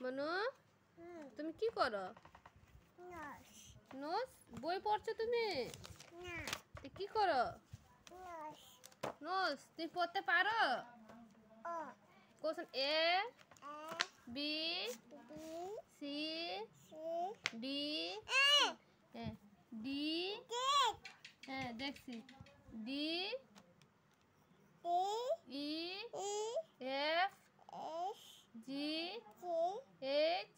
মনু তুমি কি করো? নোস বই পড়ছো তুমি? কি করো? নোস তুমি পড়তে পারো? Question A B C D D হ্যাঁ দেখছি D E F G H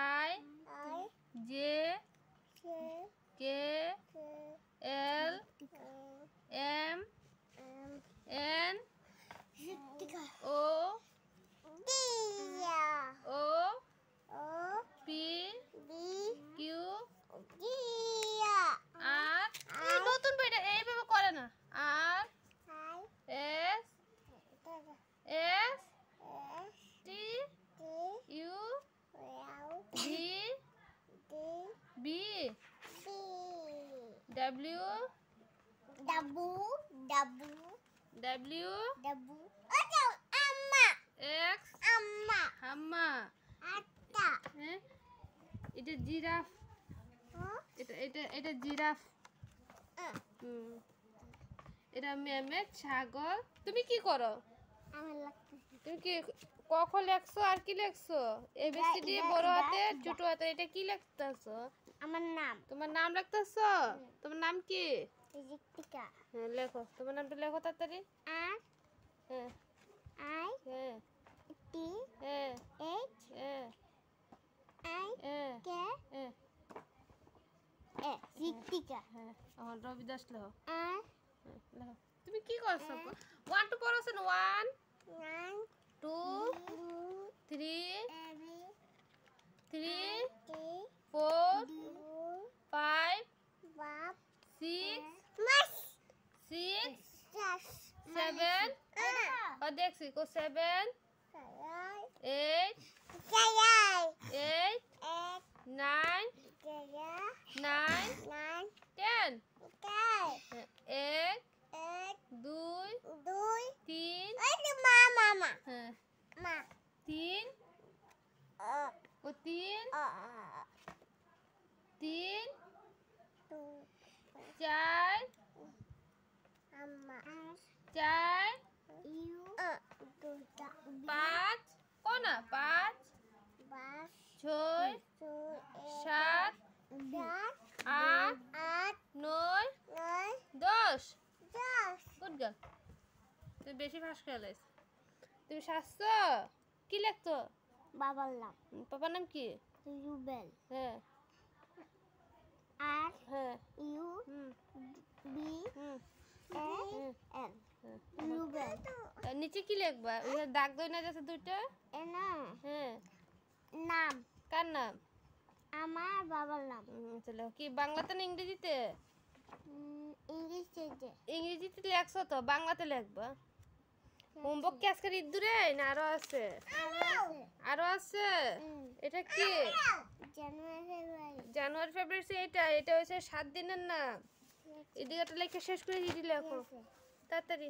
I J K L M N O P Q R নতুন বইটা এইভাবে করে না R S S T U V B W W X হাম্মা হ্যাঁ এটা জিরাফ এটা জিরাফ এটা মেমের ছাগল। তুমি কি করো? তুমি কি কখন লেখছো আর কি লেখছো? এবিসিডি বড় হাতে ছোট হাতে এটা কি লিখতেছো? আমার নাম। তোমার নাম লিখতেছো? তোমার নাম কি? ঋত্বিকা। হ্যাঁ লেখো তোমার নামটা লেখো তাড়াতাড়ি। আর হ্যাঁ আই হ্যাঁ টি হ্যাঁ এইচ হ্যাঁ আই হ্যাঁ কে হ্যাঁ এ ঋত্বিকা। হ্যাঁ আমার রবি দাস লেখো। আর লেখো তুমি কি করছো? 1 2 পড়ছো না 1 নাইন 2 3 এবি 3 টি 4 ডি 5 বাপ 6 মাস 6 সাস 7 ও দেখছি কো 7 সালাই 8 সালাই 8 এক 9 জায়গা 9 নাইন 10 তাই 1 এক 2 দুই 3 ওই তো মা মামা হ্যাঁ মা 3 ও 3 3 টু 4 আম্মা 4 ইউ দুটা 5 কোনা 5 বাস 6 দুই 7 চার 8 আট 9 নয় 10 দশ গুড গার্ল তুমি বেশি ফাঁস খেলাইছ। তুমি শাসছো কি লিখতো? বাবার নাম পাপার নাম কি? রুবেল হ্যাঁ আর হ্যাঁ ইউ হুম বি হুম এ হুম এন হ্যাঁ। রুবেল আর নিচে কি লিখবা? ওই দাগ দই না যাচ্ছে দুইটা। এ না হ্যাঁ নাম কার নাম? আমার বাবার নাম চলো কি বাংলাতে না ইংরেজিতে? ইংলিশে ইংরেজিতে লেখছো তো বাংলাতে লিখবা। হোমওয়ার্ক কি আজকে ইদ্দুরে না আরো আছে? আরো আছে। এটা কি? জানুয়ারি ফেব্রুয়ারি এটা হচ্ছে 7 দিনের নাম। এদিকে লেখা শেষ করে দিদি লেখো তাড়াতাড়ি।